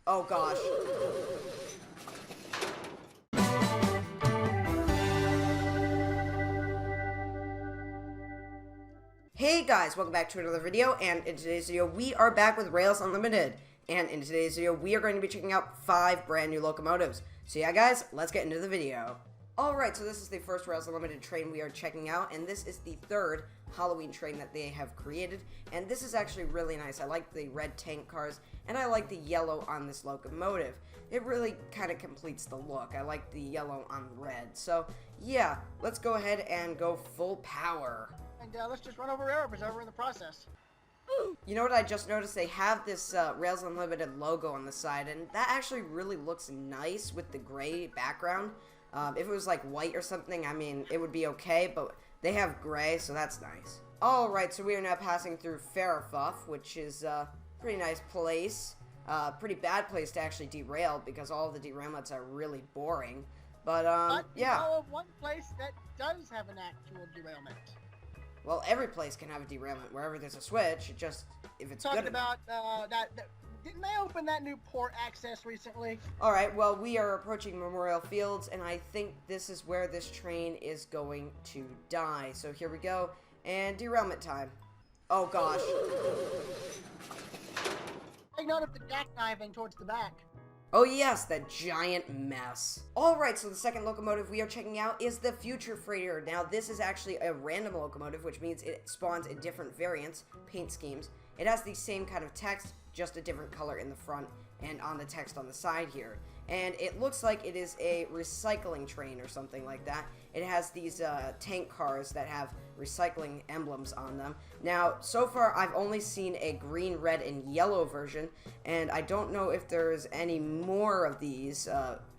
Oh gosh. Hey guys, welcome back to another video, and in today's video we are back with Rails Unlimited, and in today's video we are going to be checking out 5 brand new locomotives. So yeah guys, let's get into the video. Alright, so this is the first Rails Unlimited train we are checking out, and this is the 3rd Halloween train that they have created, and this is actually really nice. I like the red tank cars, and I like the yellow on this locomotive. It really kind of completes the look. I like the yellow on red. So yeah, let's go ahead and go full power. And let's just run over Railroadpreserver in the process. You know what I just noticed? They have this Rails Unlimited logo on the side, and that actually really looks nice with the gray background. If it was like white or something, I mean, it would be okay, but they have gray, so that's nice. Alright, so we are now passing through Farafuff, which is a pretty nice place. Pretty bad place to actually derail, because all of the derailments are really boring. But yeah. I know of one place that does have an actual derailment. Well, every place can have a derailment. Wherever there's a switch, it just, if it's Talking good. about didn't they open that new port access recently? Alright, well, we are approaching Memorial Fields, and I think this is where this train is going to die. So here we go, and derailment time. Oh gosh. Take note of the jackknifing towards the back. Oh yes, that giant mess. Alright, so the second locomotive we are checking out is the Future Freighter. Now this is actually a random locomotive, which means it spawns in different variants, paint schemes. It has the same kind of text, just a different color in the front and on the text on the side here. And it looks like it is a recycling train or something like that. It has these tank cars that have recycling emblems on them. Now, so far I've only seen a green, red, and yellow version, and I don't know if there's any more of these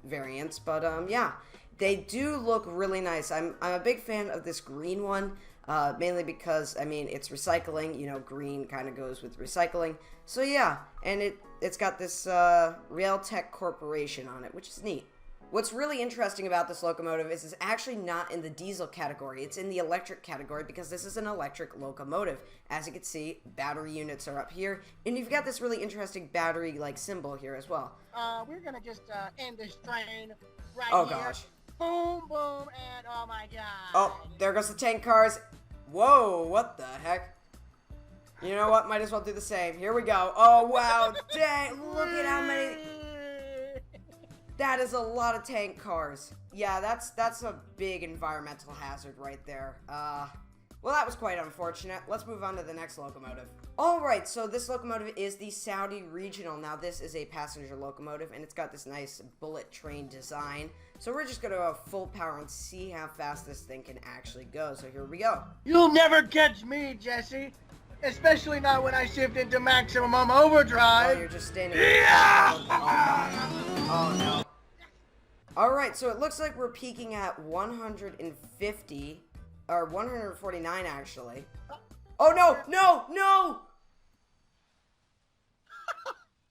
variants, but yeah, they do look really nice. I'm a big fan of this green one. Mainly because, I mean, it's recycling, you know, green kind of goes with recycling. So yeah, and it's got this Railtech Corporation on it, which is neat. What's really interesting about this locomotive is it's actually not in the diesel category. It's in the electric category because this is an electric locomotive. As you can see, battery units are up here, and you've got this really interesting battery-like symbol here as well. We're gonna just end this train right here. Oh gosh. Boom, boom, and oh my god. Oh, there goes the tank cars. Whoa, what the heck? You know what? Might as well do the same. Here we go. Oh, wow. Dang, look at how many. That is a lot of tank cars. Yeah, that's a big environmental hazard right there. Well, that was quite unfortunate. Let's move on to the next locomotive. Alright, so this locomotive is the Saudi Regional. Now, this is a passenger locomotive, and it's got this nice bullet train design. So we're just going to go full power and see how fast this thing can actually go. So here we go. You'll never catch me, Jesse. Especially not when I shift into maximum overdrive. Oh, you're just standing there. Yeah! Oh, no. Alright, so it looks like we're peaking at 150, or 149 actually. Oh no, no, no!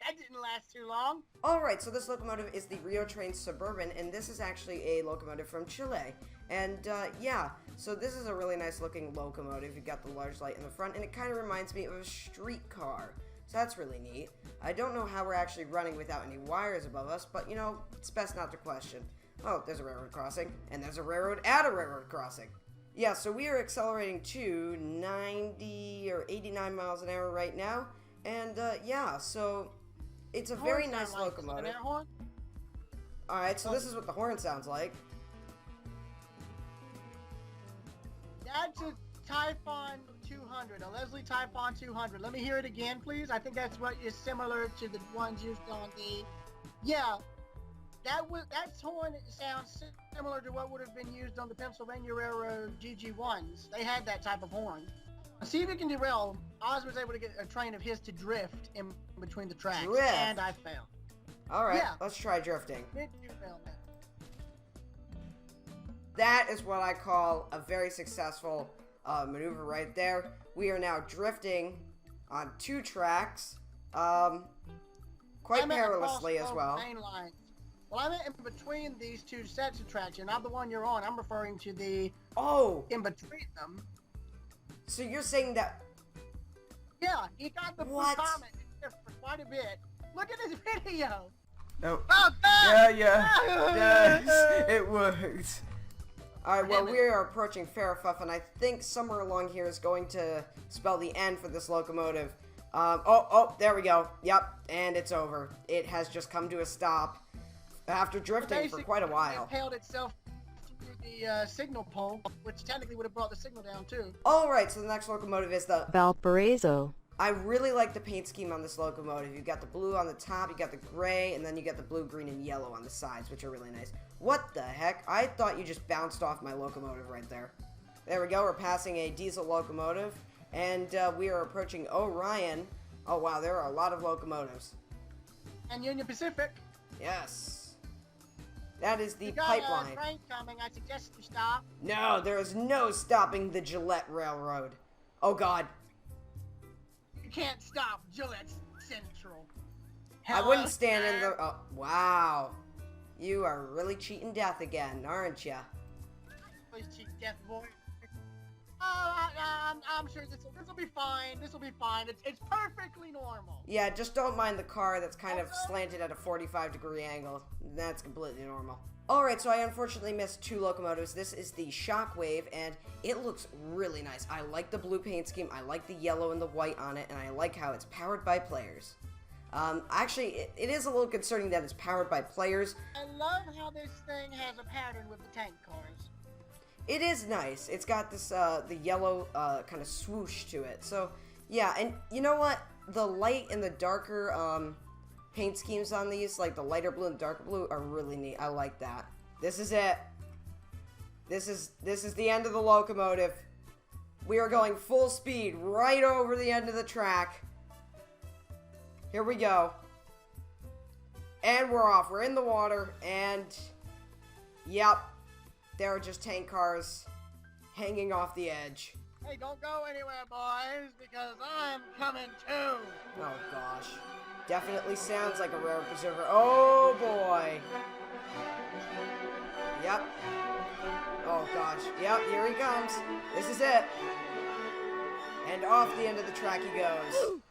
That didn't last too long. Alright, so this locomotive is the Rio Train Suburban, and this is actually a locomotive from Chile. And yeah, so this is a really nice looking locomotive. You've got the large light in the front, and it kind of reminds me of a streetcar. So that's really neat. I don't know how we're actually running without any wires above us, but you know, it's best not to question. Oh, there's a railroad crossing, and there's a railroad at a railroad crossing. Yeah, so we are accelerating to 90 or 89 miles an hour right now, and yeah, so it's a very nice locomotive. Alright, so this is what the horn sounds like. That's a Typhon 200, a Leslie Typhon 200. Let me hear it again, please. I think that's what is similar to the ones used on the... Yeah, that horn sounds similar to what would have been used on the Pennsylvania Railroad GG1s. They had that type of horn. See if you can derail. Oz was able to get a train of his to drift in between the tracks, and I failed. Alright, yeah. Let's try drifting. Derailment. That is what I call a very successful maneuver right there. We are now drifting on 2 tracks, quite perilously as well. Well, I'm in between these 2 sets of tracks. You're not the one you're on. I'm referring to the... Oh! In between them. So you're saying that... Yeah, he got the comment for quite a bit. Look at this video. No. Oh, God. Yeah. Yes, it worked. Alright, well, Damn it. we are approaching Fairfuff, and I think somewhere along here is going to spell the end for this locomotive. There we go. Yep, and it's over. It has just come to a stop after drifting for quite a while. It impaled itself through the signal pole, which technically would have brought the signal down, too. Alright, so the next locomotive is the Valparaiso. I really like the paint scheme on this locomotive. You've got the blue on the top, you got the gray, and then you got the blue, green, and yellow on the sides, which are really nice. What the heck? I thought you just bounced off my locomotive right there. There we go, we're passing a diesel locomotive, and we are approaching Orion. Oh wow, there are a lot of locomotives. And Union Pacific. Yes. That is the You got pipeline. a train coming. I suggest you stop. No, there is no stopping the Gillett Railroad. Oh god. You can't stop Gillette Central. I wouldn't stand in the... Oh, wow. You are really cheating death again, aren't ya? Please cheat death, boy. Oh, I'm sure this will be fine. This will be fine. It's perfectly normal. Yeah, just don't mind the car that's kind of slanted at a 45-degree angle. That's completely normal. Alright, so I unfortunately missed two locomotives. This is the Shockwave, and it looks really nice. I like the blue paint scheme, I like the yellow and the white on it, and I like how it's powered by players. Actually, it is a little concerning that it's powered by players. I love how this thing has a pattern with the tank cars. It is nice. It's got this, the yellow, kind of swoosh to it. So, yeah, and you know what? The light and the darker, paint schemes on these, like the lighter blue and darker blue, are really neat. I like that. This is it. This is the end of the locomotive. We are going full speed right over the end of the track. Here we go. And we're off. We're in the water, and yep, there are just tank cars hanging off the edge. Hey, don't go anywhere, boys, because I'm coming too. Oh gosh. Definitely sounds like a Railroadpreserver. Oh boy. Yep. Oh gosh. Yep, here he comes. This is it. And off the end of the track he goes.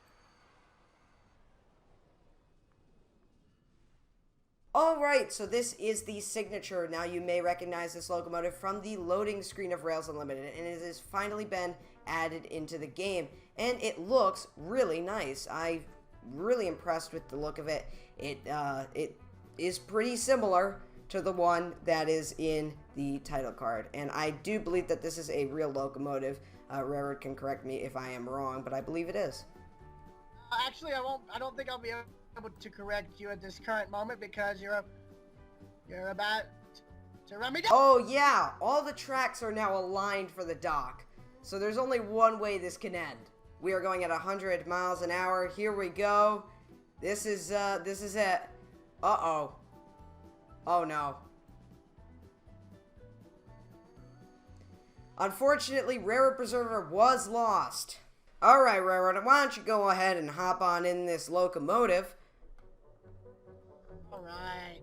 Alright, so this is the signature. Now you may recognize this locomotive from the loading screen of Rails Unlimited, and it has finally been added into the game. And it looks really nice. I'm really impressed with the look of it. It is pretty similar to the one that is in the title card. And I do believe that this is a real locomotive. Railroad can correct me if I am wrong, but I believe it is. Actually, I won't. I don't think I'll be able to correct you at this current moment because you're about to run me down. Oh yeah, all the tracks are now aligned for the dock. So there's only one way this can end. We are going at 100 miles an hour. Here we go. This is it. Uh-oh. Oh no. Unfortunately, Railroadpreserver was lost. Alright, Railroad, why don't you go ahead and hop on in this locomotive? Alright.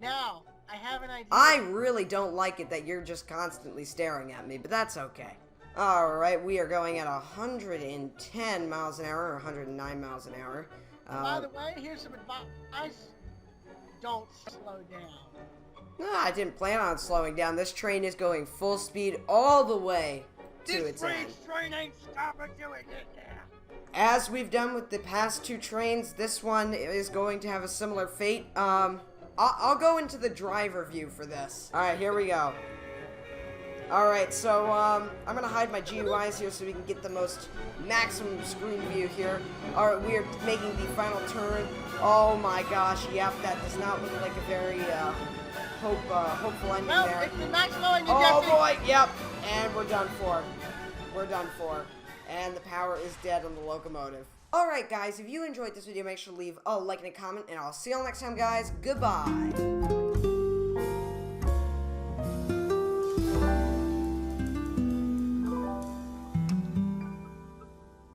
Now, I have an idea. I really don't like it that you're just constantly staring at me, but that's okay. Alright, we are going at 110 miles an hour, or 109 miles an hour. By the way, here's some advice. Don't slow down. I didn't plan on slowing down. This train is going full speed all the way to its end. This train ain't stopping till it gets there. As we've done with the past two trains, this one is going to have a similar fate. I'll go into the driver view for this. Alright, here we go. Alright, so, I'm gonna hide my GUIs here so we can get the most maximum screen view here. Alright, we are making the final turn. Oh my gosh, yep, that does not look like a very, hopeful ending Well, there. it's not slowing you, Oh Jesse. boy, yep, and we're done for. We're done for. And the power is dead on the locomotive. Alright guys, if you enjoyed this video, make sure to leave a like and a comment, and I'll see you all next time guys. Goodbye.